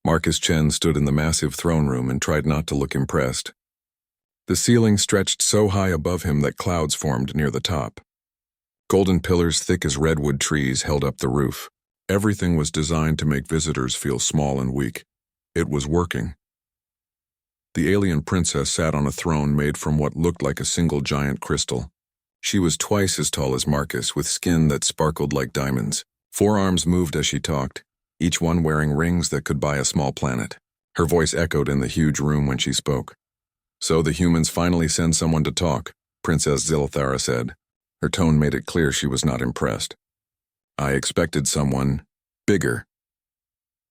Marcus Chen stood in the massive throne room and tried not to look impressed. The ceiling stretched so high above him that clouds formed near the top. Golden pillars thick as redwood trees held up the roof. Everything was designed to make visitors feel small and weak. It was working. The alien princess sat on a throne made from what looked like a single giant crystal. She was twice as tall as Marcus, with skin that sparkled like diamonds. Forearms moved as she talked, each one wearing rings that could buy a small planet. Her voice echoed in the huge room when she spoke. "So the humans finally send someone to talk," Princess Zilithara said. Her tone made it clear she was not impressed. "I expected someone bigger."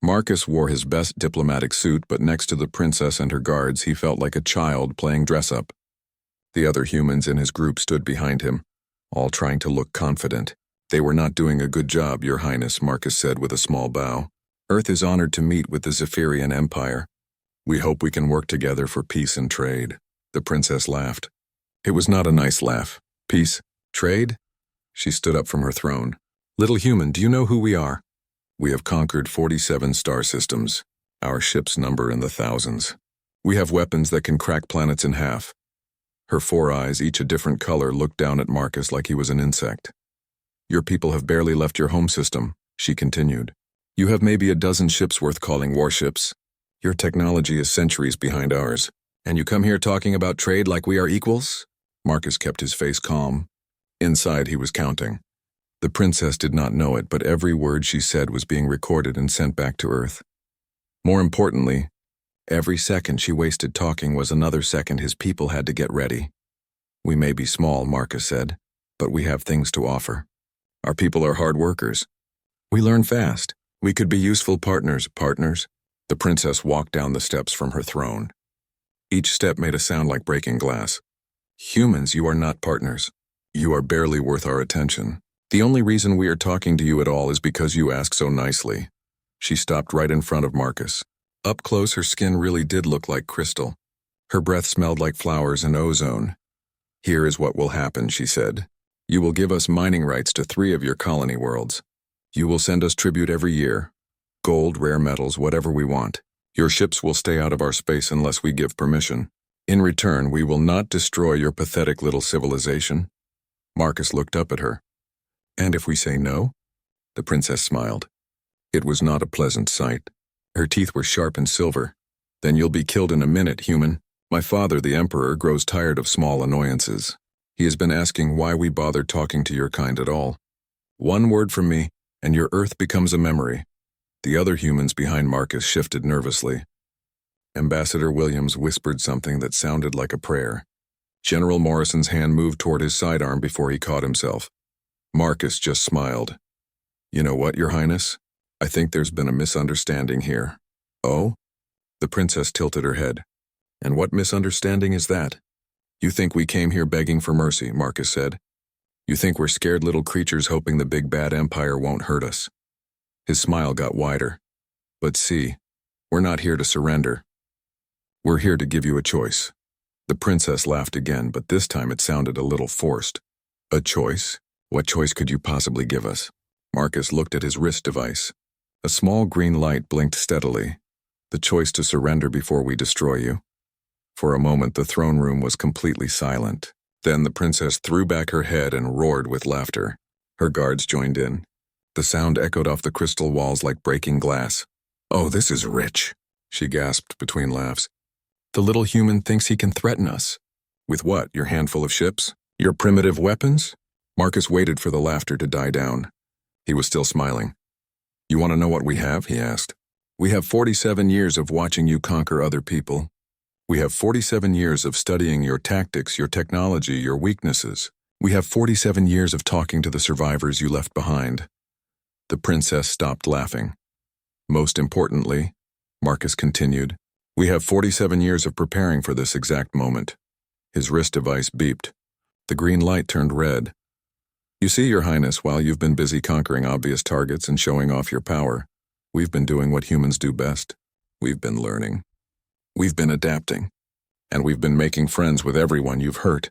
Marcus wore his best diplomatic suit, but next to the princess and her guards, he felt like a child playing dress-up. The other humans in his group stood behind him, all trying to look confident. "They were not doing a good job, Your Highness," Marcus said with a small bow. "Earth is honored to meet with the Zephyrian Empire. We hope we can work together for peace and trade." The princess laughed. It was not a nice laugh. "Peace? Trade?" She stood up from her throne. "Little human, do you know who we are? We have conquered 47 star systems. Our ships number in the thousands. We have weapons that can crack planets in half." Her four eyes, each a different color, looked down at Marcus like he was an insect. "Your people have barely left your home system," she continued. "You have maybe a dozen ships worth calling warships. Your technology is centuries behind ours. And you come here talking about trade like we are equals?" Marcus kept his face calm. Inside, he was counting. The princess did not know it, but every word she said was being recorded and sent back to Earth. More importantly, every second she wasted talking was another second his people had to get ready. "We may be small," Marcus said, "but we have things to offer. Our people are hard workers. We learn fast. We could be useful partners." The princess walked down the steps from her throne. Each step made a sound like breaking glass. "Humans, you are not partners. You are barely worth our attention. The only reason we are talking to you at all is because you ask so nicely." She stopped right in front of Marcus. Up close, her skin really did look like crystal. Her breath smelled like flowers and ozone. "Here is what will happen," she said. "You will give us mining rights to 3 of your colony worlds. You will send us tribute every year. Gold, rare metals, whatever we want. Your ships will stay out of our space unless we give permission. In return, we will not destroy your pathetic little civilization." Marcus looked up at her. "And if we say no?" The princess smiled. It was not a pleasant sight. Her teeth were sharp and silver. "Then you'll be killed in a minute, human. My father, the Emperor, grows tired of small annoyances. He has been asking why we bother talking to your kind at all. One word from me, and your Earth becomes a memory." The other humans behind Marcus shifted nervously. Ambassador Williams whispered something that sounded like a prayer. General Morrison's hand moved toward his sidearm before he caught himself. Marcus just smiled. "You know what, Your Highness? I think there's been a misunderstanding here." "Oh?" The princess tilted her head. "And what misunderstanding is that?" "You think we came here begging for mercy," Marcus said. "You think we're scared little creatures hoping the big bad empire won't hurt us." His smile got wider. "But see, we're not here to surrender. We're here to give you a choice." The princess laughed again, but this time it sounded a little forced. "A choice? What choice could you possibly give us?" Marcus looked at his wrist device. A small green light blinked steadily. "The choice to surrender before we destroy you." For a moment, the throne room was completely silent. Then the princess threw back her head and roared with laughter. Her guards joined in. The sound echoed off the crystal walls like breaking glass. "Oh, this is rich," she gasped between laughs. "The little human thinks he can threaten us." "With what, your handful of ships? Your primitive weapons?" Marcus waited for the laughter to die down. He was still smiling. "You want to know what we have?" he asked. "We have 47 years of watching you conquer other people. We have 47 years of studying your tactics, your technology, your weaknesses. We have 47 years of talking to the survivors you left behind." The princess stopped laughing. "Most importantly," Marcus continued, "we have 47 years of preparing for this exact moment." His wrist device beeped. The green light turned red. "You see, Your Highness, while you've been busy conquering obvious targets and showing off your power, we've been doing what humans do best. We've been learning. We've been adapting. And we've been making friends with everyone you've hurt."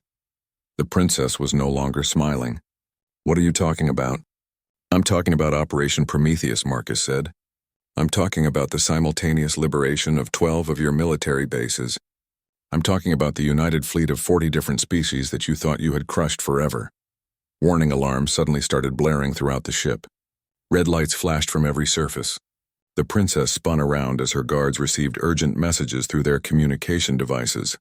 The princess was no longer smiling. "What are you talking about?" "I'm talking about Operation Prometheus," Marcus said. I'm talking about the simultaneous liberation of 12 of your military bases. I'm talking about the united fleet of 40 different species that you thought you had crushed forever. Warning alarms suddenly started blaring throughout the ship. Red lights flashed from every surface. The princess spun around as her guards received urgent messages through their communication devices.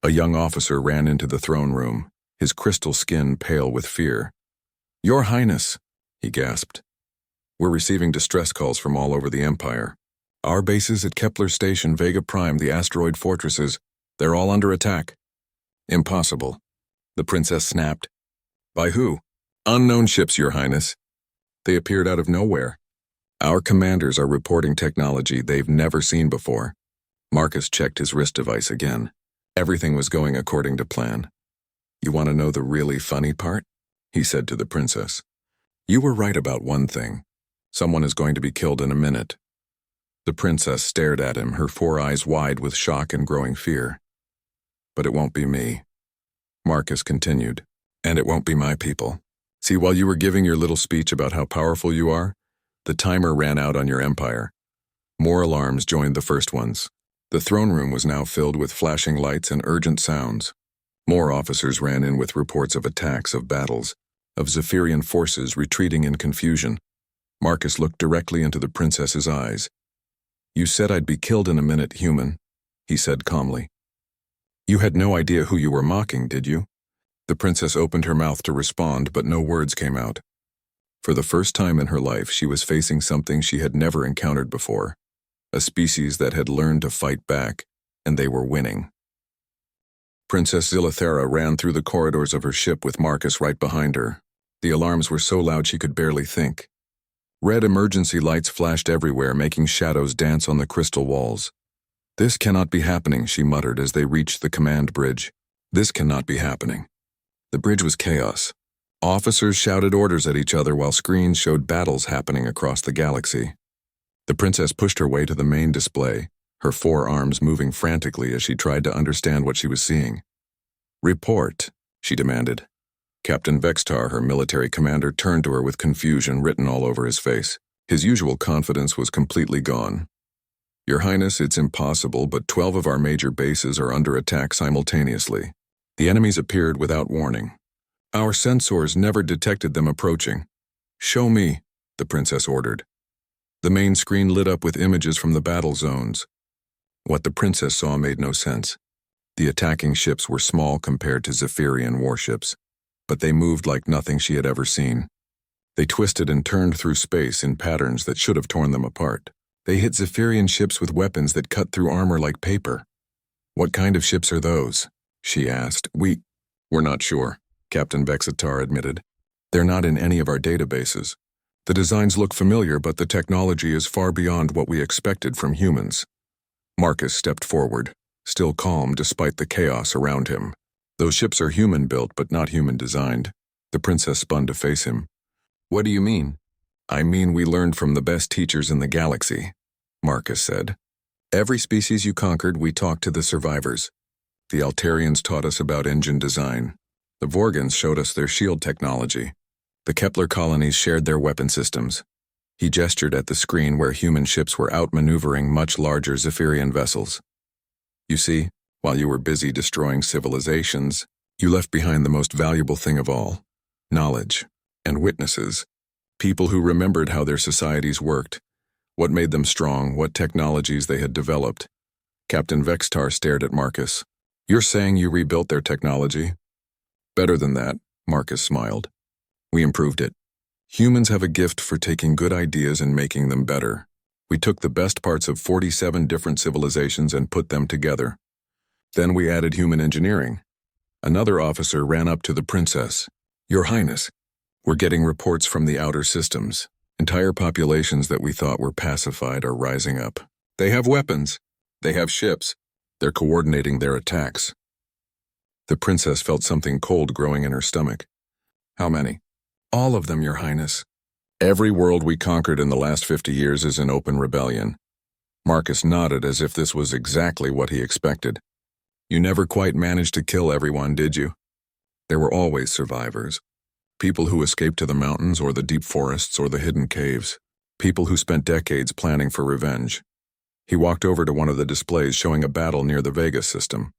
A young officer ran into the throne room, his crystal skin pale with fear. "Your Highness," he gasped. "We're receiving distress calls from all over the Empire. Our bases at Kepler Station, Vega Prime, the asteroid fortresses, they're all under attack." "Impossible," the princess snapped. "By who?" "Unknown ships, Your Highness. They appeared out of nowhere. Our commanders are reporting technology they've never seen before." Marcus checked his wrist device again. Everything was going according to plan. "You want to know the really funny part?" he said to the princess. "You were right about one thing. Someone is going to be killed in a minute." The princess stared at him, her 4 eyes wide with shock and growing fear. "But it won't be me," Marcus continued. "And it won't be my people. See, while you were giving your little speech about how powerful you are, the timer ran out on your empire. More alarms joined the first ones. The throne room was now filled with flashing lights and urgent sounds. More officers ran in with reports of attacks, of battles, of Zephyrian forces retreating in confusion. Marcus looked directly into the princess's eyes. "You said I'd be killed in a minute, human," he said calmly. "You had no idea who you were mocking, did you?" The princess opened her mouth to respond, but no words came out. For the first time in her life, she was facing something she had never encountered before. A species that had learned to fight back, and they were winning. Princess Zilathera ran through the corridors of her ship with Marcus right behind her. The alarms were so loud she could barely think. Red emergency lights flashed everywhere, making shadows dance on the crystal walls. "This cannot be happening," she muttered as they reached the command bridge. "This cannot be happening." The bridge was chaos. Officers shouted orders at each other while screens showed battles happening across the galaxy. The princess pushed her way to the main display, her 4 arms moving frantically as she tried to understand what she was seeing. "Report," she demanded. Captain Vextar, her military commander, turned to her with confusion written all over his face. His usual confidence was completely gone. "Your Highness, it's impossible, but 12 of our major bases are under attack simultaneously. The enemies appeared without warning. Our sensors never detected them approaching." "Show me," the princess ordered. The main screen lit up with images from the battle zones. What the princess saw made no sense. The attacking ships were small compared to Zephyrian warships, but they moved like nothing she had ever seen. They twisted and turned through space in patterns that should have torn them apart. They hit Zephyrian ships with weapons that cut through armor like paper. "What kind of ships are those?" she asked. We're not sure," Captain Vexatar admitted. "They're not in any of our databases. The designs look familiar, but the technology is far beyond what we expected from humans." Marcus stepped forward, still calm despite the chaos around him. "Those ships are human-built, but not human-designed." The princess spun to face him. "What do you mean?" "I mean we learned from the best teachers in the galaxy," Marcus said. "Every species you conquered, we talked to the survivors. The Altarians taught us about engine design. The Vorgans showed us their shield technology. The Kepler colonies shared their weapon systems." He gestured at the screen where human ships were outmaneuvering much larger Zephyrian vessels. "You see, while you were busy destroying civilizations, you left behind the most valuable thing of all, knowledge and witnesses, people who remembered how their societies worked, what made them strong, what technologies they had developed." Captain Vextar stared at Marcus. "You're saying you rebuilt their technology?" "Better than that," Marcus smiled. "We improved it. Humans have a gift for taking good ideas and making them better. We took the best parts of 47 different civilizations and put them together. Then we added human engineering." Another officer ran up to the princess. "Your Highness, we're getting reports from the outer systems. Entire populations that we thought were pacified are rising up. They have weapons. They have ships. They're coordinating their attacks." The princess felt something cold growing in her stomach. "How many?" "All of them, Your Highness. Every world we conquered in the last 50 years is in open rebellion." Marcus nodded as if this was exactly what he expected. "You never quite managed to kill everyone, did you?" "There were always survivors. People who escaped to the mountains or the deep forests or the hidden caves. People who spent decades planning for revenge. He walked over to one of the displays showing a battle near the Vega system.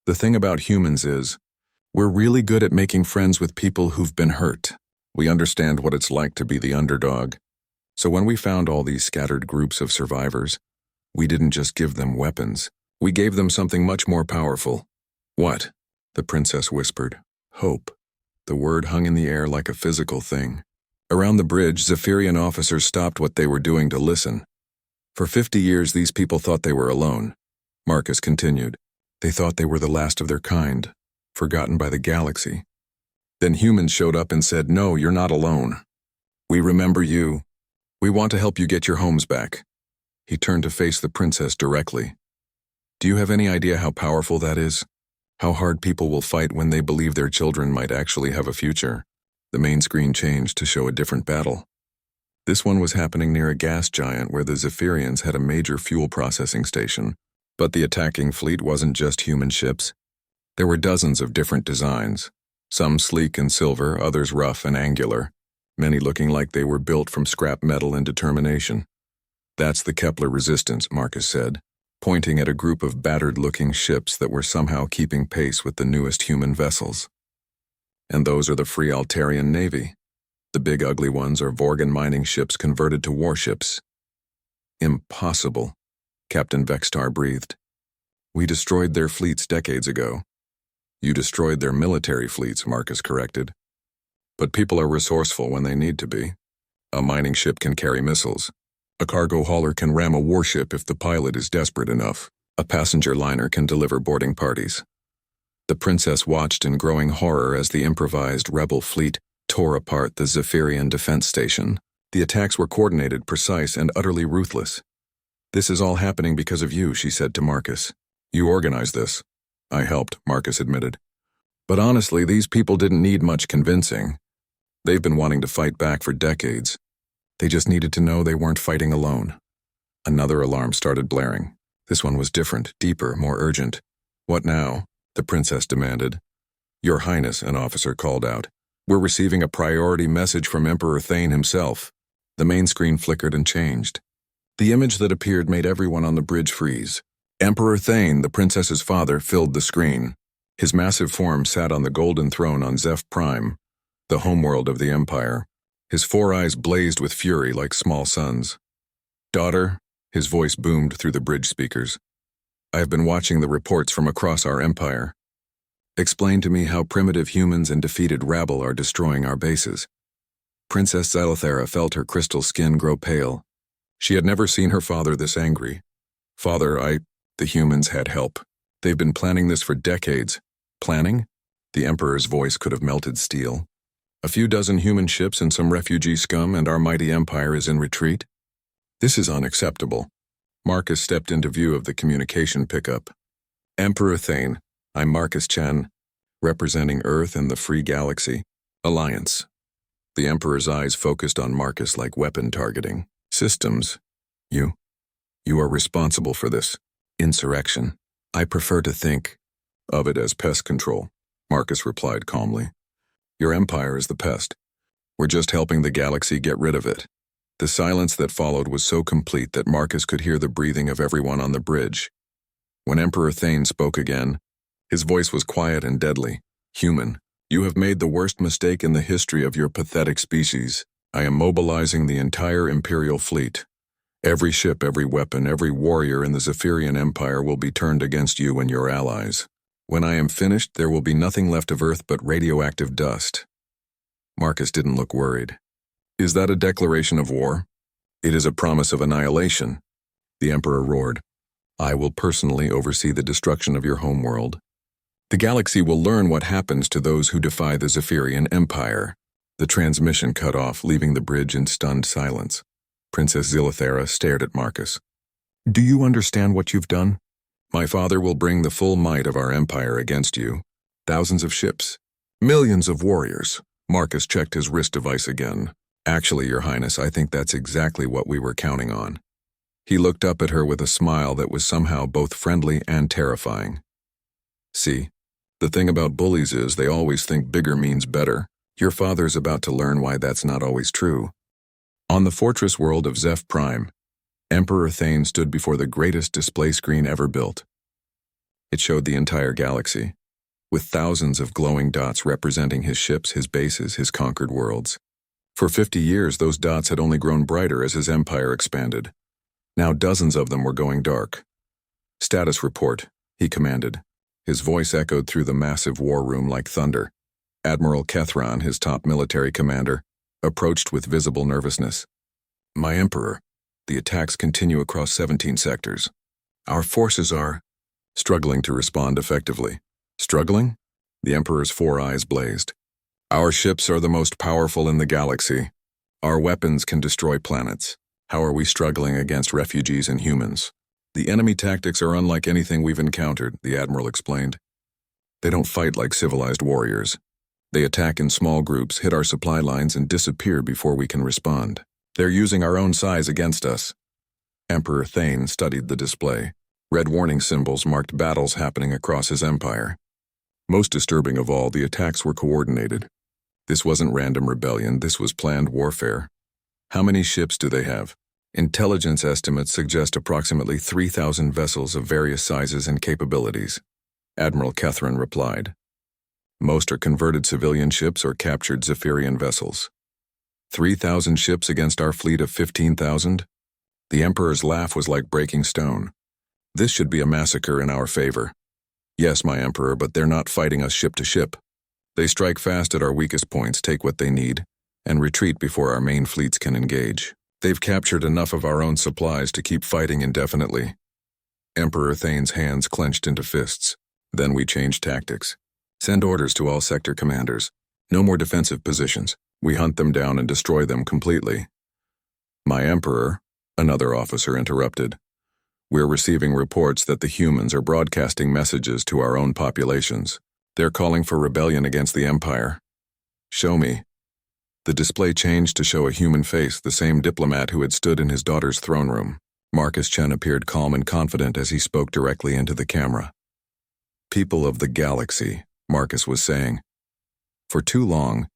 The thing about humans is, we're really good at making friends with people who've been hurt. We understand what it's like to be the underdog. So when we found all these scattered groups of survivors, we didn't just give them weapons. We gave them something much more powerful. What? The princess whispered. Hope. The word hung in the air like a physical thing. Around the bridge, Zephyrian officers stopped what they were doing to listen. For 50 years, these people thought they were alone. Marcus continued. They thought they were the last of their kind, forgotten by the galaxy. Then humans showed up and said, no, you're not alone. We remember you. We want to help you get your homes back. He turned to face the princess directly. Do you have any idea how powerful that is? How hard people will fight when they believe their children might actually have a future? The main screen changed to show a different battle. This one was happening near a gas giant where the Zephyrians had a major fuel processing station. But the attacking fleet wasn't just human ships. There were dozens of different designs, some sleek and silver, others rough and angular, many looking like they were built from scrap metal and determination. That's the Kepler resistance, Marcus said, pointing at a group of battered-looking ships that were somehow keeping pace with the newest human vessels. And those are the Free Altarian Navy. The big ugly ones are Vorgan mining ships converted to warships. Impossible, Captain Vextar breathed. We destroyed their fleets decades ago. You destroyed their military fleets, Marcus corrected. But people are resourceful when they need to be. A mining ship can carry missiles. A cargo hauler can ram a warship if the pilot is desperate enough. A passenger liner can deliver boarding parties. The princess watched in growing horror as the improvised rebel fleet tore apart the Zephyrian defense station. The attacks were coordinated, precise, and utterly ruthless. This is all happening because of you, she said to Marcus. You organized this. I helped, Marcus admitted. But honestly, these people didn't need much convincing. They've been wanting to fight back for decades. They just needed to know they weren't fighting alone. Another alarm started blaring. This one was different, deeper, more urgent. What now? The princess demanded. Your Highness, an officer called out. We're receiving a priority message from Emperor Thane himself. The main screen flickered and changed. The image that appeared made everyone on the bridge freeze. Emperor Thane, the princess's father, filled the screen. His massive form sat on the golden throne on Zeph Prime, the homeworld of the Empire. His 4 eyes blazed with fury like small suns. Daughter, his voice boomed through the bridge speakers. I have been watching the reports from across our empire. Explain to me how primitive humans and defeated rabble are destroying our bases. Princess Xylothera felt her crystal skin grow pale. She had never seen her father this angry. Father, the humans had help. They've been planning this for decades. Planning? The Emperor's voice could have melted steel. A few dozen human ships and some refugee scum, and our mighty empire is in retreat? This is unacceptable. Marcus stepped into view of the communication pickup. Emperor Thane, I'm Marcus Chen, representing Earth and the Free Galaxy. Alliance. The Emperor's eyes focused on Marcus like weapon targeting. Systems. You are responsible for this. Insurrection. I prefer to think of it as pest control, Marcus replied calmly. Your empire is the pest. We're just helping the galaxy get rid of it. The silence that followed was so complete that Marcus could hear the breathing of everyone on the bridge. When Emperor Thane spoke again, his voice was quiet and deadly. Human, you have made the worst mistake in the history of your pathetic species. I am mobilizing the entire Imperial fleet. Every ship, every weapon, every warrior in the Zephyrian Empire will be turned against you and your allies. When I am finished, there will be nothing left of Earth but radioactive dust. Marcus didn't look worried. Is that a declaration of war? It is a promise of annihilation. The Emperor roared. I will personally oversee the destruction of your homeworld. The galaxy will learn what happens to those who defy the Zephyrian Empire. The transmission cut off, leaving the bridge in stunned silence. Princess Xylothera stared at Marcus. Do you understand what you've done? My father will bring the full might of our empire against you. Thousands of ships. Millions of warriors. Marcus checked his wrist device again. Actually, Your Highness, I think that's exactly what we were counting on. He looked up at her with a smile that was somehow both friendly and terrifying. See, the thing about bullies is they always think bigger means better. Your father's about to learn why that's not always true. On the fortress world of Zeph Prime, Emperor Thane stood before the greatest display screen ever built. It showed the entire galaxy, with thousands of glowing dots representing his ships, his bases, his conquered worlds. For 50 years, those dots had only grown brighter as his empire expanded. Now dozens of them were going dark. "Status report," he commanded. His voice echoed through the massive war room like thunder. Admiral Kethron, his top military commander, approached with visible nervousness. "My Emperor, the attacks continue across 17 sectors. Our forces are struggling to respond effectively." "Struggling?" The Emperor's 4 eyes blazed. "Our ships are the most powerful in the galaxy. Our weapons can destroy planets. How are we struggling against refugees and humans?" "The enemy tactics are unlike anything we've encountered," the Admiral explained. "They don't fight like civilized warriors. They attack in small groups, hit our supply lines, and disappear before we can respond. They're using our own size against us." Emperor Thane studied the display. Red warning symbols marked battles happening across his empire. Most disturbing of all, the attacks were coordinated. This wasn't random rebellion, this was planned warfare. "How many ships do they have?" "Intelligence estimates suggest approximately 3,000 vessels of various sizes and capabilities," Admiral Kethron replied. "Most are converted civilian ships or captured Zephyrian vessels." 3,000 ships against our fleet of 15,000? The Emperor's laugh was like breaking stone. "This should be a massacre in our favor." "Yes, my Emperor, but they're not fighting us ship to ship. They strike fast at our weakest points, take what they need, and retreat before our main fleets can engage. They've captured enough of our own supplies to keep fighting indefinitely." Emperor Thane's hands clenched into fists. "Then we changed tactics. Send orders to all sector commanders. No more defensive positions. We hunt them down and destroy them completely." "My Emperor," another officer interrupted. "We're receiving reports that the humans are broadcasting messages to our own populations. They're calling for rebellion against the Empire." "Show me." The display changed to show a human face, the same diplomat who had stood in his daughter's throne room. Marcus Chen appeared calm and confident as he spoke directly into the camera. "People of the galaxy," Marcus was saying. "For too long,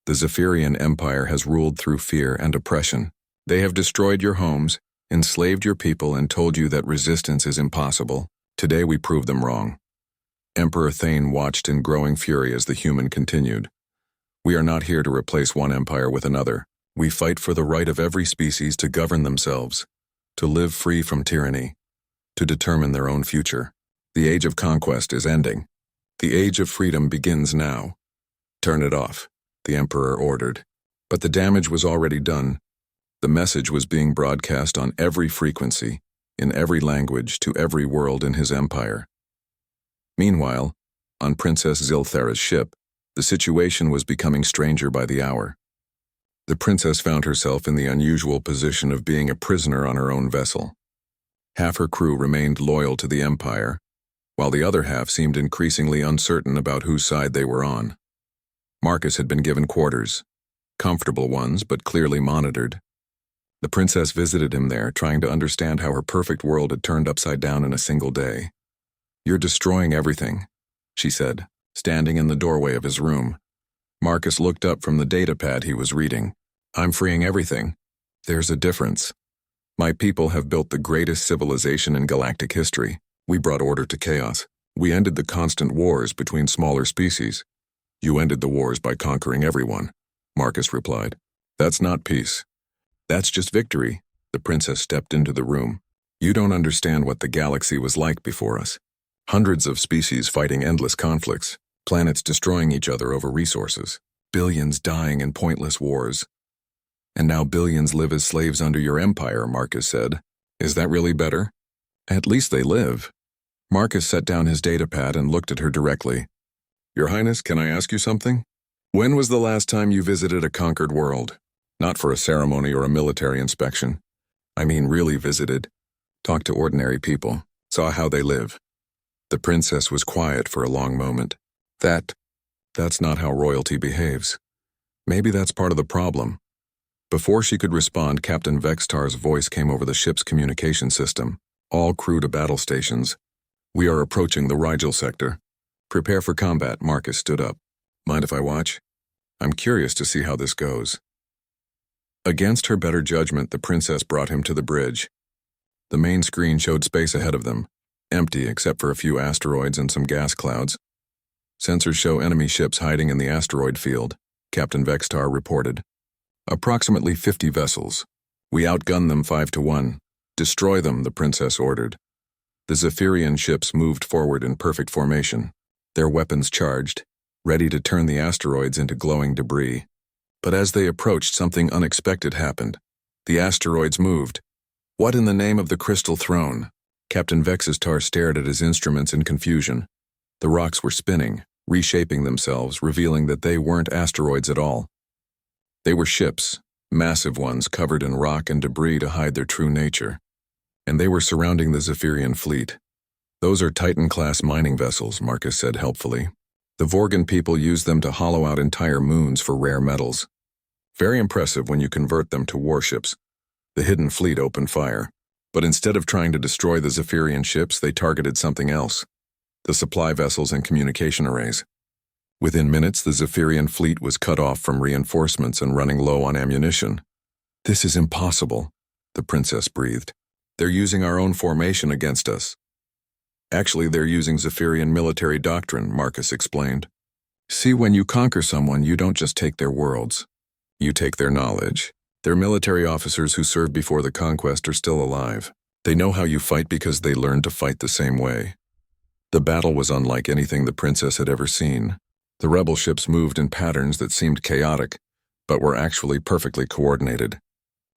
the Zephyrian Empire has ruled through fear and oppression. They have destroyed your homes, enslaved your people, and told you that resistance is impossible. Today we prove them wrong." Emperor Thane watched in growing fury as the human continued. "We are not here to replace one empire with another. We fight for the right of every species to govern themselves, to live free from tyranny, to determine their own future. The age of conquest is ending. The age of freedom begins now. Turn it off," the Emperor ordered. But the damage was already done. The message was being broadcast on every frequency, in every language, to every world in his empire. Meanwhile, on Princess Zilthara's ship, the situation was becoming stranger by the hour. The princess found herself in the unusual position of being a prisoner on her own vessel. Half her crew remained loyal to the Empire, while the other half seemed increasingly uncertain about whose side they were on. Marcus had been given quarters, comfortable ones but clearly monitored. The princess visited him there, trying to understand how her perfect world had turned upside down in a single day. "You're destroying everything," she said, standing in the doorway of his room. Marcus looked up from the datapad he was reading. "I'm freeing everything. There's a difference. My people have built the greatest civilization in galactic history. We brought order to chaos. We ended the constant wars between smaller species." "You ended the wars by conquering everyone," Marcus replied. "That's not peace. That's just victory." The princess stepped into the room. "You don't understand what the galaxy was like before us. Hundreds of species fighting endless conflicts, planets destroying each other over resources, billions dying in pointless wars. And now billions live as slaves under your empire," Marcus said. "Is that really better?" "At least they live." Marcus set down his datapad and looked at her directly. "Your Highness, can I ask you something? When was the last time you visited a conquered world? Not for a ceremony or a military inspection. I mean really visited. Talked to ordinary people, saw how they live." The princess was quiet for a long moment. That's not how royalty behaves. Maybe that's part of the problem." Before she could respond, Captain Vextar's voice came over the ship's communication system. "All crew to battle stations. We are approaching the Rigel sector. Prepare for combat." Marcus stood up. "Mind if I watch? I'm curious to see how this goes." Against her better judgment, the princess brought him to the bridge. The main screen showed space ahead of them, empty except for a few asteroids and some gas clouds. Sensors show enemy ships hiding in the asteroid field, Captain Vextar reported. Approximately 50 vessels. We outgunned them 5-1. Destroy them, the princess ordered. The Zephyrian ships moved forward in perfect formation, their weapons charged, ready to turn the asteroids into glowing debris. But as they approached, something unexpected happened. The asteroids moved. What in the name of the Crystal Throne? Captain Vexistar stared at his instruments in confusion. The rocks were spinning, reshaping themselves, revealing that they weren't asteroids at all. They were ships, massive ones covered in rock and debris to hide their true nature. And they were surrounding the Zephyrian fleet. Those are Titan-class mining vessels, Marcus said helpfully. The Vorgan people use them to hollow out entire moons for rare metals. Very impressive when you convert them to warships. The hidden fleet opened fire. But instead of trying to destroy the Zephyrian ships, they targeted something else. The supply vessels and communication arrays. Within minutes, the Zephyrian fleet was cut off from reinforcements and running low on ammunition. This is impossible, the princess breathed. They're using our own formation against us. Actually, they're using Zephyrian military doctrine, Marcus explained. See, when you conquer someone, you don't just take their worlds. You take their knowledge. Their military officers who served before the conquest are still alive. They know how you fight because they learned to fight the same way. The battle was unlike anything the princess had ever seen. The rebel ships moved in patterns that seemed chaotic, but were actually perfectly coordinated.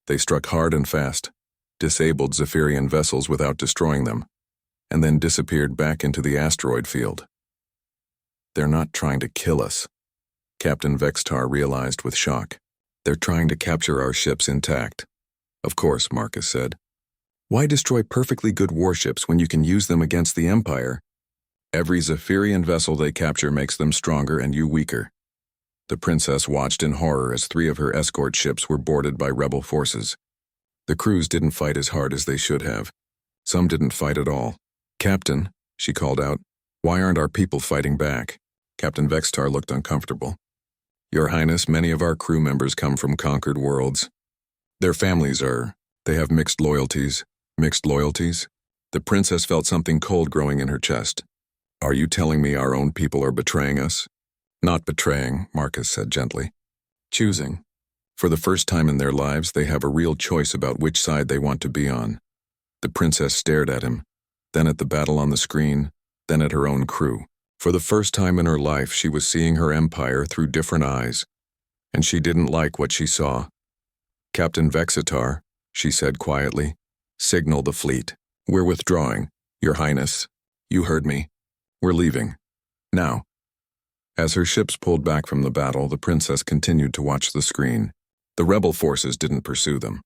They struck hard and fast, disabled Zephyrian vessels without destroying them, and then disappeared back into the asteroid field. They're not trying to kill us, Captain Vextar realized with shock. They're trying to capture our ships intact. Of course, Marcus said. Why destroy perfectly good warships when you can use them against the Empire? Every Zephyrian vessel they capture makes them stronger and you weaker. The princess watched in horror as 3 of her escort ships were boarded by rebel forces. The crews didn't fight as hard as they should have. Some didn't fight at all. Captain, she called out, why aren't our people fighting back? Captain Vextar looked uncomfortable. Your Highness, many of our crew members come from conquered worlds. Their families they have mixed loyalties. Mixed loyalties? The princess felt something cold growing in her chest. Are you telling me our own people are betraying us? Not betraying, Marcus said gently. Choosing. For the first time in their lives, they have a real choice about which side they want to be on. The princess stared at him, then at the battle on the screen, then at her own crew. For the first time in her life, she was seeing her empire through different eyes, and she didn't like what she saw. Captain Vexitar, she said quietly, signal the fleet. We're withdrawing, Your Highness. You heard me. We're leaving. Now. As her ships pulled back from the battle, the princess continued to watch the screen. The rebel forces didn't pursue them.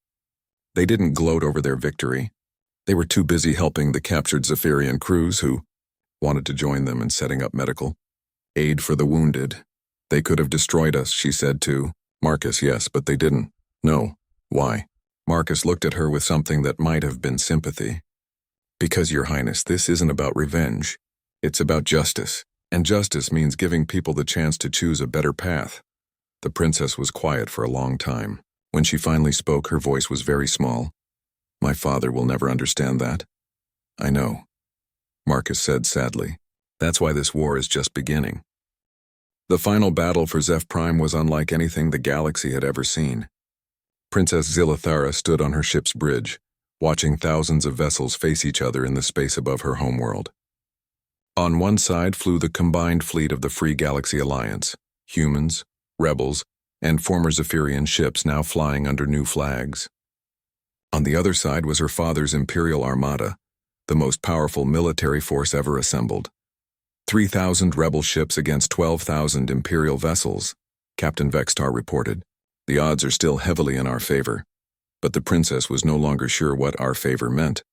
They didn't gloat over their victory. They were too busy helping the captured Zephyrian crews who wanted to join them in setting up medical aid for the wounded. They could have destroyed us, she said to Marcus. Yes, but they didn't. No. Why? Marcus looked at her with something that might have been sympathy. Because, Your Highness, this isn't about revenge. It's about justice. And justice means giving people the chance to choose a better path. The princess was quiet for a long time. When she finally spoke, her voice was very small. My father will never understand that. I know, Marcus said sadly. That's why this war is just beginning. The final battle for Zeph Prime was unlike anything the galaxy had ever seen. Princess Zilithara stood on her ship's bridge, watching thousands of vessels face each other in the space above her homeworld. On one side flew the combined fleet of the Free Galaxy Alliance, humans, rebels, and former Zephyrian ships now flying under new flags. On the other side was her father's Imperial Armada, the most powerful military force ever assembled. 3,000 rebel ships against 12,000 Imperial vessels, Captain Vextar reported. The odds are still heavily in our favor, but the princess was no longer sure what our favor meant.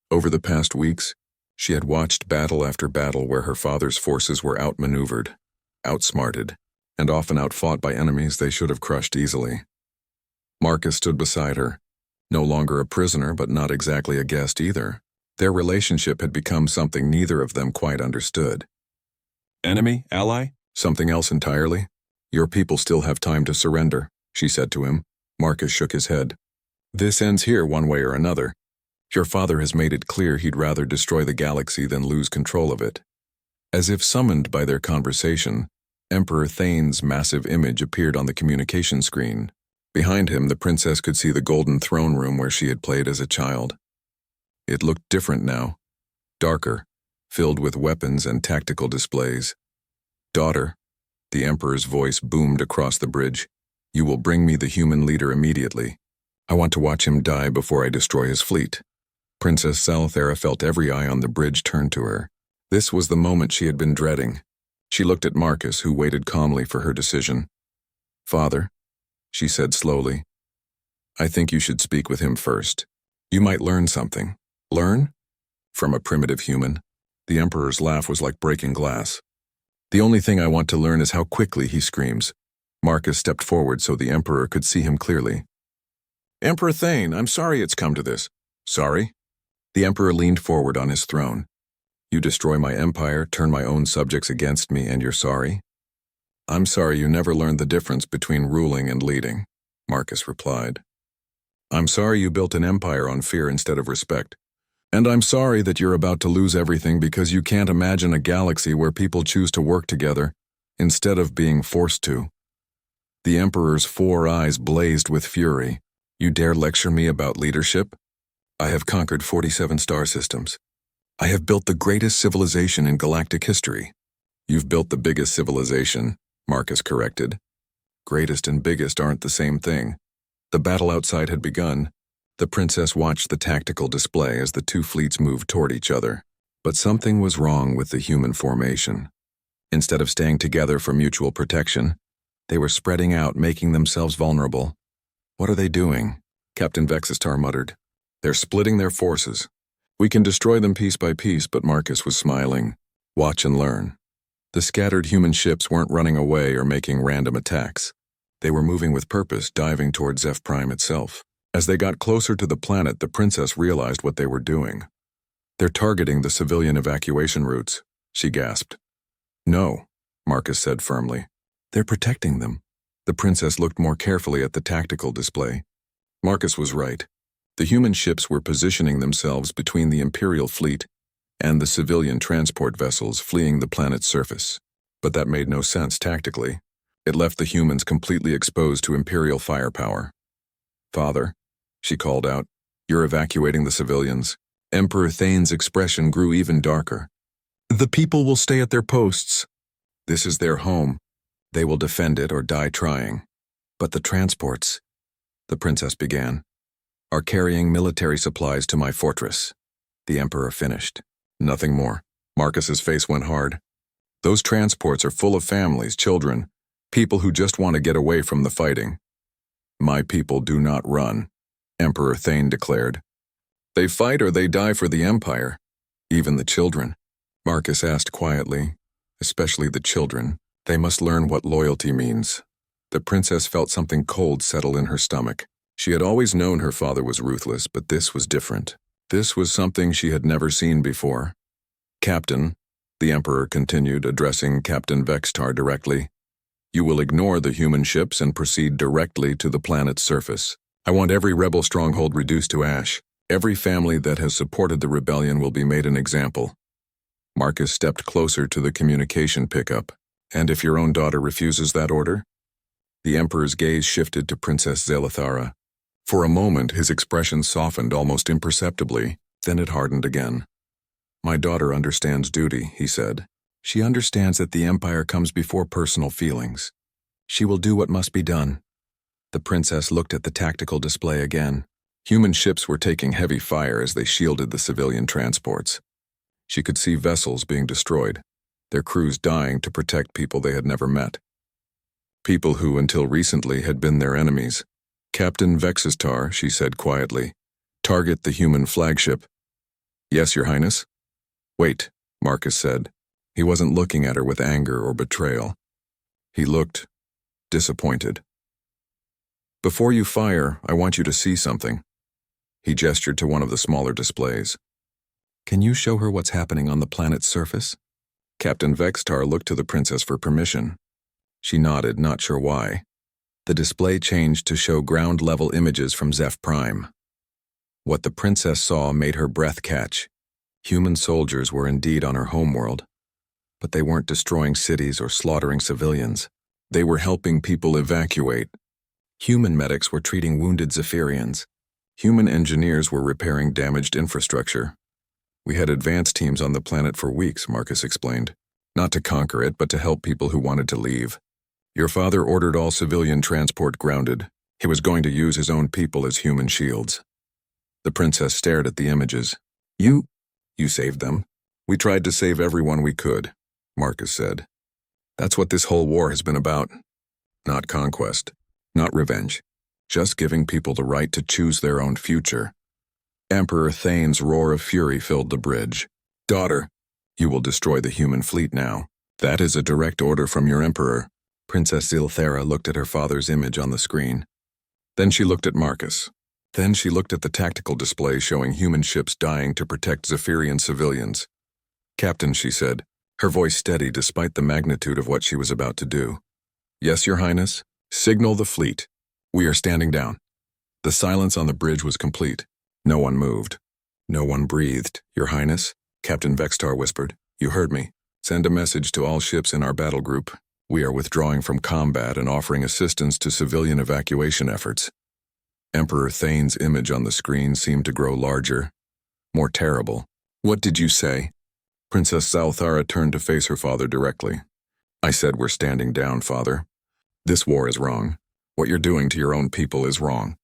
Over the past weeks, she had watched battle after battle where her father's forces were outmaneuvered, outsmarted, and often outfought by enemies they should have crushed easily. Marcus stood beside her, no longer a prisoner but not exactly a guest either. Their relationship had become something neither of them quite understood. Enemy? Ally? Something else entirely? Your people still have time to surrender, she said to him. Marcus shook his head. This ends here one way or another. Your father has made it clear he'd rather destroy the galaxy than lose control of it. As if summoned by their conversation, Emperor Thane's massive image appeared on the communication screen. Behind him, the princess could see the golden throne room where she had played as a child. It looked different now, darker, filled with weapons and tactical displays. Daughter, the Emperor's voice boomed across the bridge, you will bring me the human leader immediately. I want to watch him die before I destroy his fleet. Princess Salthera felt every eye on the bridge turn to her. This was the moment she had been dreading. She looked at Marcus, who waited calmly for her decision. Father, she said slowly, I think you should speak with him first. You might learn something. Learn? From a primitive human. The Emperor's laugh was like breaking glass. The only thing I want to learn is how quickly he screams. Marcus stepped forward so the Emperor could see him clearly. Emperor Thane, I'm sorry it's come to this. Sorry? The Emperor leaned forward on his throne. You destroy my empire, turn my own subjects against me, and you're sorry? I'm sorry you never learned the difference between ruling and leading, Marcus replied. I'm sorry you built an empire on fear instead of respect. And I'm sorry that you're about to lose everything because you can't imagine a galaxy where people choose to work together instead of being forced to. The Emperor's 4 eyes blazed with fury. You dare lecture me about leadership? I have conquered 47 star systems. I have built the greatest civilization in galactic history. You've built the biggest civilization, Marcus corrected. Greatest and biggest aren't the same thing. The battle outside had begun. The princess watched the tactical display as the 2 fleets moved toward each other. But something was wrong with the human formation. Instead of staying together for mutual protection, they were spreading out, making themselves vulnerable. What are they doing? Captain Vexistar muttered. They're splitting their forces. We can destroy them piece by piece, but Marcus was smiling. Watch and learn. The scattered human ships weren't running away or making random attacks. They were moving with purpose, diving toward Zeph Prime itself. As they got closer to the planet, the princess realized what they were doing. They're targeting the civilian evacuation routes, she gasped. No, Marcus said firmly. They're protecting them. The princess looked more carefully at the tactical display. Marcus was right. The human ships were positioning themselves between the Imperial fleet and the civilian transport vessels fleeing the planet's surface. But that made no sense tactically. It left the humans completely exposed to Imperial firepower. Father, she called out, you're evacuating the civilians. Emperor Thane's expression grew even darker. The people will stay at their posts. This is their home. They will defend it or die trying. But the transports, the princess began, are carrying military supplies to my fortress. The Emperor finished. Nothing more. Marcus's face went hard. Those transports are full of families, children, people who just want to get away from the fighting. My people do not run, Emperor Thane declared. They fight or they die for the Empire. Even the children. Marcus asked quietly, especially the children. They must learn what loyalty means. The princess felt something cold settle in her stomach. She had always known her father was ruthless, but this was different. This was something she had never seen before. Captain, the Emperor continued, addressing Captain Vextar directly, you will ignore the human ships and proceed directly to the planet's surface. I want every rebel stronghold reduced to ash. Every family that has supported the rebellion will be made an example. Marcus stepped closer to the communication pickup. And if your own daughter refuses that order? The Emperor's gaze shifted to Princess Zelathara. For a moment, his expression softened almost imperceptibly, then it hardened again. My daughter understands duty, he said. She understands that the Empire comes before personal feelings. She will do what must be done. The princess looked at the tactical display again. Human ships were taking heavy fire as they shielded the civilian transports. She could see vessels being destroyed, their crews dying to protect people they had never met. People who, until recently, had been their enemies. Captain Vexistar, she said quietly, target the human flagship. Yes, Your Highness. Wait, Marcus said. He wasn't looking at her with anger or betrayal. He looked disappointed. Before you fire, I want you to see something. He gestured to one of the smaller displays. Can you show her what's happening on the planet's surface? Captain Vextar looked to the princess for permission. She nodded, not sure why. The display changed to show ground-level images from Zeph Prime. What the princess saw made her breath catch. Human soldiers were indeed on her homeworld, but they weren't destroying cities or slaughtering civilians. They were helping people evacuate. Human medics were treating wounded Zephyrians. Human engineers were repairing damaged infrastructure. We had advance teams on the planet for weeks, Marcus explained. Not to conquer it, but to help people who wanted to leave. Your father ordered all civilian transport grounded. He was going to use his own people as human shields. The princess stared at the images. You saved them. We tried to save everyone we could, Marcus said. That's what this whole war has been about. Not conquest, not revenge. Just giving people the right to choose their own future. Emperor Thane's roar of fury filled the bridge. Daughter, you will destroy the human fleet now. That is a direct order from your emperor. Princess Zilthera looked at her father's image on the screen. Then she looked at Marcus. Then she looked at the tactical display showing human ships dying to protect Zephyrian civilians. Captain, she said, her voice steady despite the magnitude of what she was about to do. Yes, Your Highness. Signal the fleet. We are standing down. The silence on the bridge was complete. No one moved. No one breathed, Your Highness, Captain Vextar whispered. You heard me. Send a message to all ships in our battle group. We are withdrawing from combat and offering assistance to civilian evacuation efforts. Emperor Thane's image on the screen seemed to grow larger, more terrible. What did you say? Princess Zalthara turned to face her father directly. I said we're standing down, father. This war is wrong. What you're doing to your own people is wrong.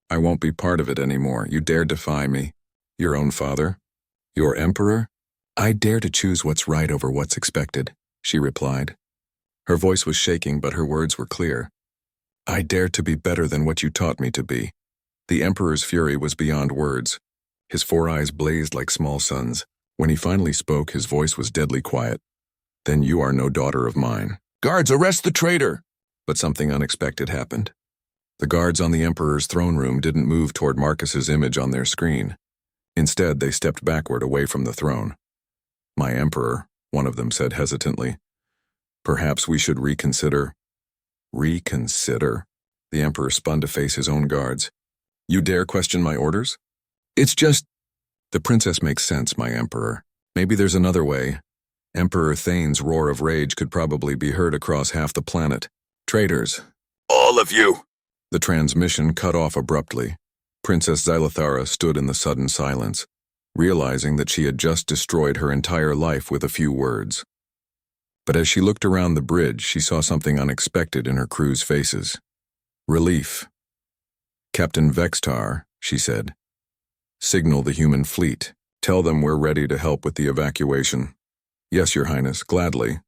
I won't be part of it anymore. You dare defy me. Your own father? Your emperor? I dare to choose what's right over what's expected, she replied. Her voice was shaking, but her words were clear. I dare to be better than what you taught me to be. The emperor's fury was beyond words. His 4 eyes blazed like small suns. When he finally spoke, his voice was deadly quiet. Then you are no daughter of mine. Guards, arrest the traitor! But something unexpected happened. The guards on the emperor's throne room didn't move toward Marcus's image on their screen. Instead, they stepped backward away from the throne. My emperor, one of them said hesitantly. Perhaps we should reconsider. Reconsider? The emperor spun to face his own guards. You dare question my orders? It's just... The princess makes sense, my emperor. Maybe there's another way. Emperor Thane's roar of rage could probably be heard across half the planet. Traitors. All of you! The transmission cut off abruptly. Princess Xylothara stood in the sudden silence, realizing that she had just destroyed her entire life with a few words. But as she looked around the bridge, she saw something unexpected in her crew's faces. Relief. Captain Vextar, she said. Signal the human fleet. Tell them we're ready to help with the evacuation. Yes, Your Highness, gladly.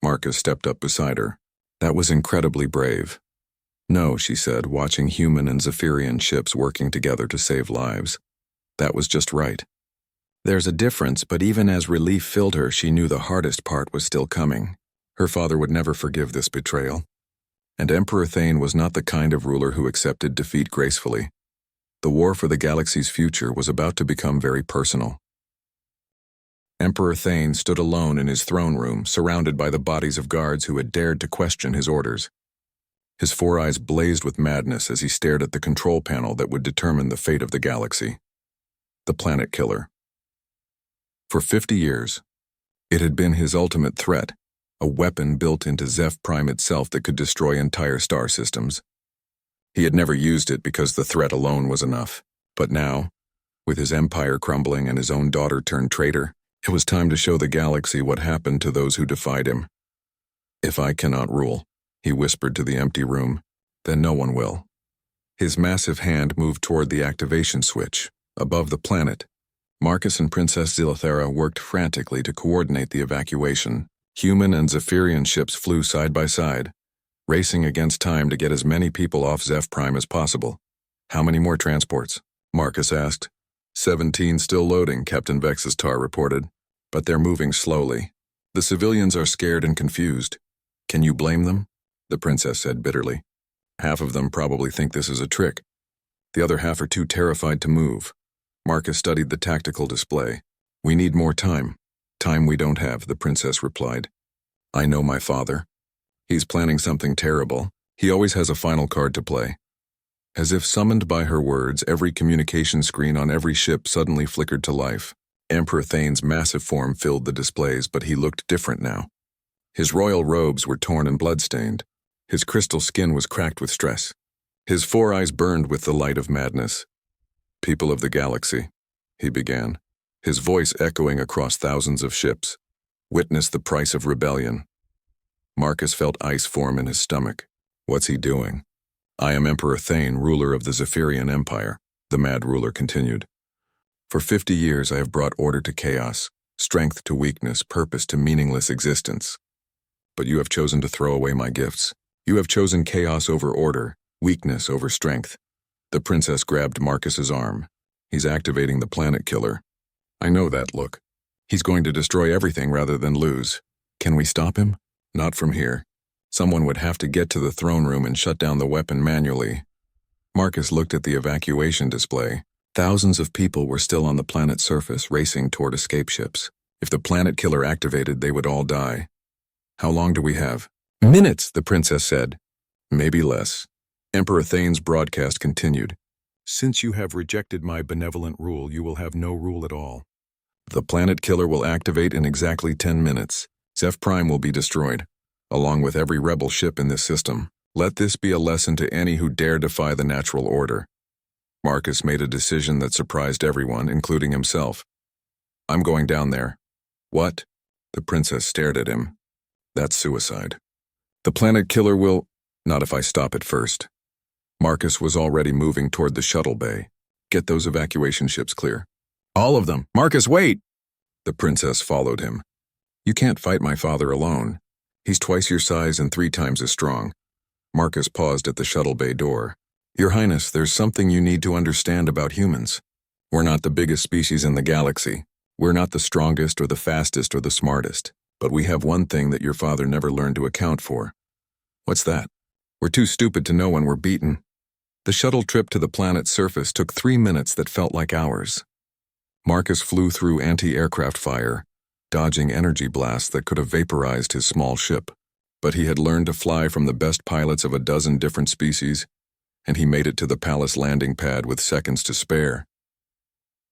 Marcus stepped up beside her. That was incredibly brave. No, she said, watching human and Zephyrian ships working together to save lives. That was just right. There's a difference, but even as relief filled her, she knew the hardest part was still coming. Her father would never forgive this betrayal. And Emperor Thane was not the kind of ruler who accepted defeat gracefully. The war for the galaxy's future was about to become very personal. Emperor Thane stood alone in his throne room, surrounded by the bodies of guards who had dared to question his orders. His 4 eyes blazed with madness as he stared at the control panel that would determine the fate of the galaxy. The Planet Killer. For 50 years, it had been his ultimate threat, a weapon built into Zeph Prime itself that could destroy entire star systems. He had never used it because the threat alone was enough. But now, with his empire crumbling and his own daughter turned traitor, it was time to show the galaxy what happened to those who defied him. If I cannot rule, he whispered to the empty room, then no one will. His massive hand moved toward the activation switch, above the planet. Marcus and Princess Zilthera worked frantically to coordinate the evacuation. Human and Zephyrian ships flew side by side, racing against time to get as many people off Zeph Prime as possible. How many more transports? Marcus asked. 17 still loading, Captain Vex's tar reported. But they're moving slowly. The civilians are scared and confused. Can you blame them? The princess said bitterly. Half of them probably think this is a trick. The other half are too terrified to move. Marcus studied the tactical display. We need more time. Time we don't have, the princess replied. I know my father. He's planning something terrible. He always has a final card to play. As if summoned by her words, every communication screen on every ship suddenly flickered to life. Emperor Thane's massive form filled the displays, but he looked different now. His royal robes were torn and blood-stained. His crystal skin was cracked with stress. His 4 eyes burned with the light of madness. "People of the galaxy," he began, his voice echoing across thousands of ships. "Witness the price of rebellion." Marcus felt ice form in his stomach. What's he doing? "I am Emperor Thane, ruler of the Zephyrian Empire," the mad ruler continued. "For 50 years I have brought order to chaos, strength to weakness, purpose to meaningless existence. But you have chosen to throw away my gifts. You have chosen chaos over order, weakness over strength." The princess grabbed Marcus's arm. "He's activating the planet killer. I know that look. He's going to destroy everything rather than lose. Can we stop him? Not from here. Someone would have to get to the throne room and shut down the weapon manually." Marcus looked at the evacuation display. Thousands of people were still on the planet's surface, racing toward escape ships. If the planet killer activated, they would all die. "How long do we have?" "Minutes," the princess said. "Maybe less." Emperor Thane's broadcast continued. "Since you have rejected my benevolent rule, you will have no rule at all. The planet killer will activate in exactly 10 minutes. Zeph Prime will be destroyed, along with every rebel ship in this system. Let this be a lesson to any who dare defy the natural order." Marcus made a decision that surprised everyone, including himself. "I'm going down there." "What?" The princess stared at him. "That's suicide. The planet killer will—" "Not if I stop it first." Marcus was already moving toward the shuttle bay. "Get those evacuation ships clear." "All of them! Marcus, wait!" The princess followed him. "You can't fight my father alone. He's twice your size and 3 times as strong." Marcus paused at the shuttle bay door. "Your Highness, there's something you need to understand about humans. We're not the biggest species in the galaxy. We're not the strongest or the fastest or the smartest. But we have one thing that your father never learned to account for." "What's that?" "We're too stupid to know when we're beaten." The shuttle trip to the planet's surface took 3 minutes that felt like hours. Marcus flew through anti-aircraft fire, dodging energy blasts that could have vaporized his small ship. But he had learned to fly from the best pilots of a dozen different species, and he made it to the palace landing pad with seconds to spare.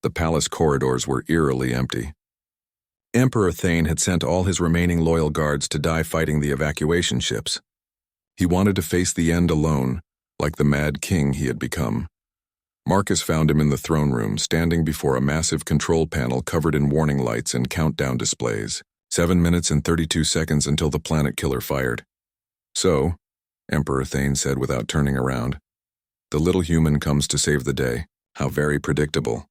The palace corridors were eerily empty. Emperor Thane had sent all his remaining loyal guards to die fighting the evacuation ships. He wanted to face the end alone, like the mad king he had become. Marcus found him in the throne room, standing before a massive control panel covered in warning lights and countdown displays. 7 minutes and 32 seconds until the planet killer fired. "So," Emperor Thane said without turning around, "the little human comes to save the day. How very predictable."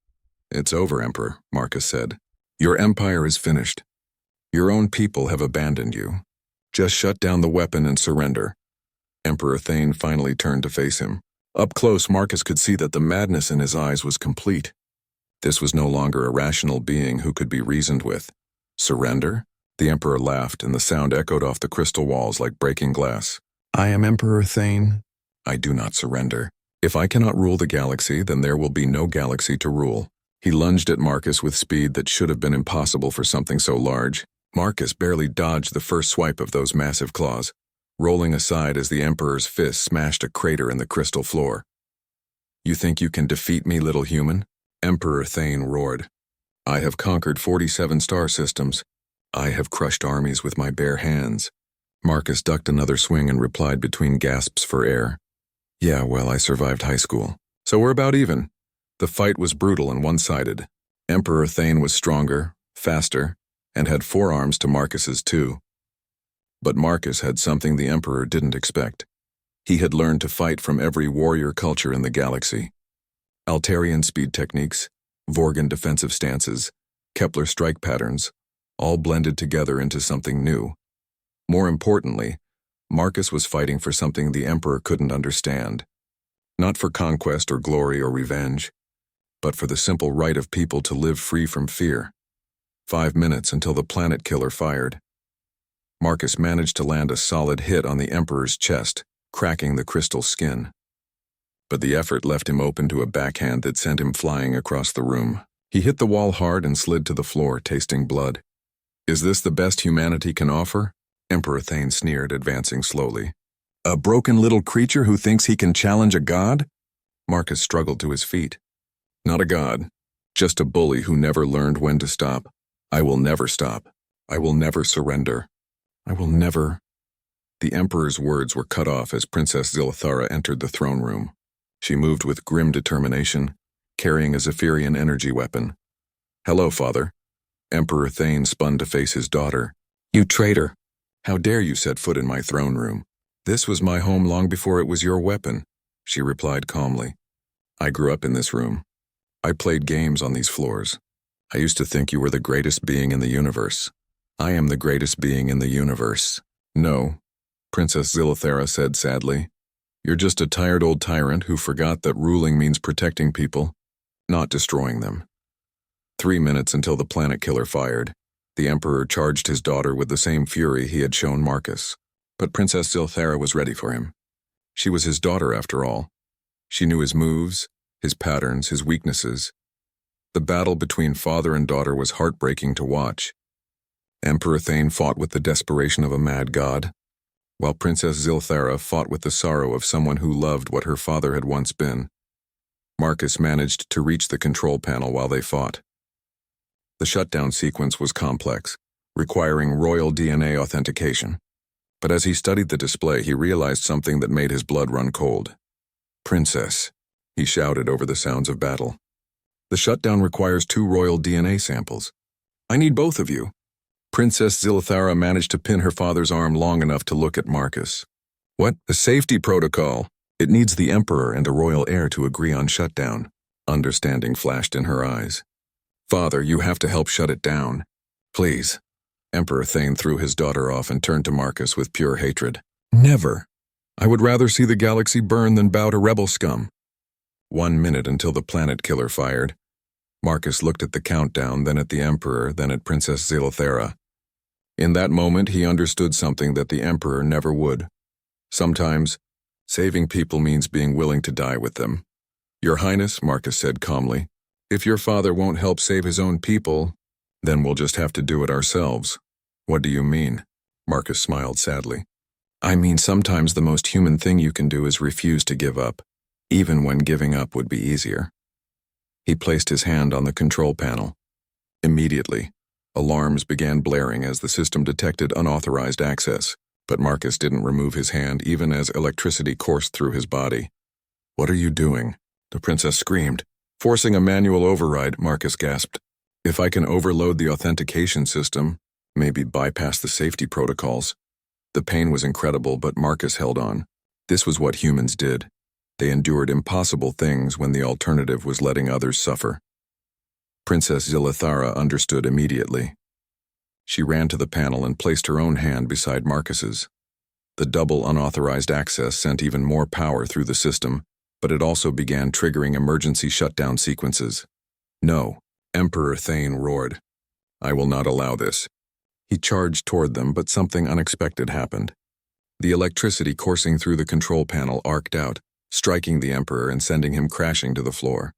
"It's over, Emperor," Marcus said. "Your empire is finished. Your own people have abandoned you. Just shut down the weapon and surrender." Emperor Thane finally turned to face him. Up close, Marcus could see that the madness in his eyes was complete. This was no longer a rational being who could be reasoned with. "Surrender?" The Emperor laughed, and the sound echoed off the crystal walls like breaking glass. "I am Emperor Thane. I do not surrender. If I cannot rule the galaxy, then there will be no galaxy to rule." He lunged at Marcus with speed that should have been impossible for something so large. Marcus barely dodged the first swipe of those massive claws, rolling aside as the Emperor's fist smashed a crater in the crystal floor. "You think you can defeat me, little human?" Emperor Thane roared. "I have conquered 47 star systems. I have crushed armies with my bare hands." Marcus ducked another swing and replied between gasps for air. "Yeah, well, I survived high school. So we're about even." The fight was brutal and one-sided. Emperor Thane was stronger, faster, and had 4 arms to Marcus's 2. But Marcus had something the Emperor didn't expect. He had learned to fight from every warrior culture in the galaxy. Altarian speed techniques, Vorgan defensive stances, Kepler strike patterns, all blended together into something new. More importantly, Marcus was fighting for something the Emperor couldn't understand. Not for conquest or glory or revenge, but for the simple right of people to live free from fear. 5 minutes until the planet killer fired. Marcus managed to land a solid hit on the Emperor's chest, cracking the crystal skin. But the effort left him open to a backhand that sent him flying across the room. He hit the wall hard and slid to the floor, tasting blood. "Is this the best humanity can offer?" Emperor Thane sneered, advancing slowly. A broken little creature who thinks he can challenge a god? Marcus struggled to his feet. Not a god, just a bully who never learned when to stop. I will never stop. I will never surrender. I will never... The Emperor's words were cut off as Princess Zilithara entered the throne room. She moved with grim determination, carrying a Zephyrian energy weapon. Hello, father. Emperor Thane spun to face his daughter. You traitor! How dare you set foot in my throne room? This was my home long before it was your weapon, she replied calmly. I grew up in this room. I played games on these floors. I used to think you were the greatest being in the universe. I am the greatest being in the universe. No, Princess Zilithara said sadly. You're just a tired old tyrant who forgot that ruling means protecting people, not destroying them. 3 minutes until the planet killer fired. The Emperor charged his daughter with the same fury he had shown Marcus. But Princess Zilithara was ready for him. She was his daughter after all. She knew his moves, his patterns, his weaknesses. The battle between father and daughter was heartbreaking to watch. Emperor Thane fought with the desperation of a mad god, while Princess Zilithara fought with the sorrow of someone who loved what her father had once been. Marcus managed to reach the control panel while they fought. The shutdown sequence was complex, requiring royal DNA authentication. But as he studied the display, he realized something that made his blood run cold. Princess, he shouted over the sounds of battle. The shutdown requires 2 royal DNA samples. I need both of you. Princess Zilithara managed to pin her father's arm long enough to look at Marcus. What? A safety protocol? It needs the Emperor and a royal heir to agree on shutdown. Understanding flashed in her eyes. Father, you have to help shut it down. Please. Emperor Thane threw his daughter off and turned to Marcus with pure hatred. Never. I would rather see the galaxy burn than bow to rebel scum. 1 minute until the planet killer fired. Marcus looked at the countdown, then at the Emperor, then at Princess Zilithara. In that moment, he understood something that the Emperor never would. Sometimes, saving people means being willing to die with them. Your Highness, Marcus said calmly, if your father won't help save his own people, then we'll just have to do it ourselves. What do you mean? Marcus smiled sadly. I mean, sometimes the most human thing you can do is refuse to give up, even when giving up would be easier. He placed his hand on the control panel. Immediately, alarms began blaring as the system detected unauthorized access, but Marcus didn't remove his hand even as electricity coursed through his body. What are you doing? The princess screamed. Forcing a manual override, Marcus gasped. If I can overload the authentication system, maybe bypass the safety protocols. The pain was incredible, but Marcus held on. This was what humans did. They endured impossible things when the alternative was letting others suffer. Princess Zilithara understood immediately. She ran to the panel and placed her own hand beside Marcus's. The double unauthorized access sent even more power through the system, but it also began triggering emergency shutdown sequences. No, Emperor Thane roared. I will not allow this. He charged toward them, but something unexpected happened. The electricity coursing through the control panel arced out, striking the Emperor and sending him crashing to the floor.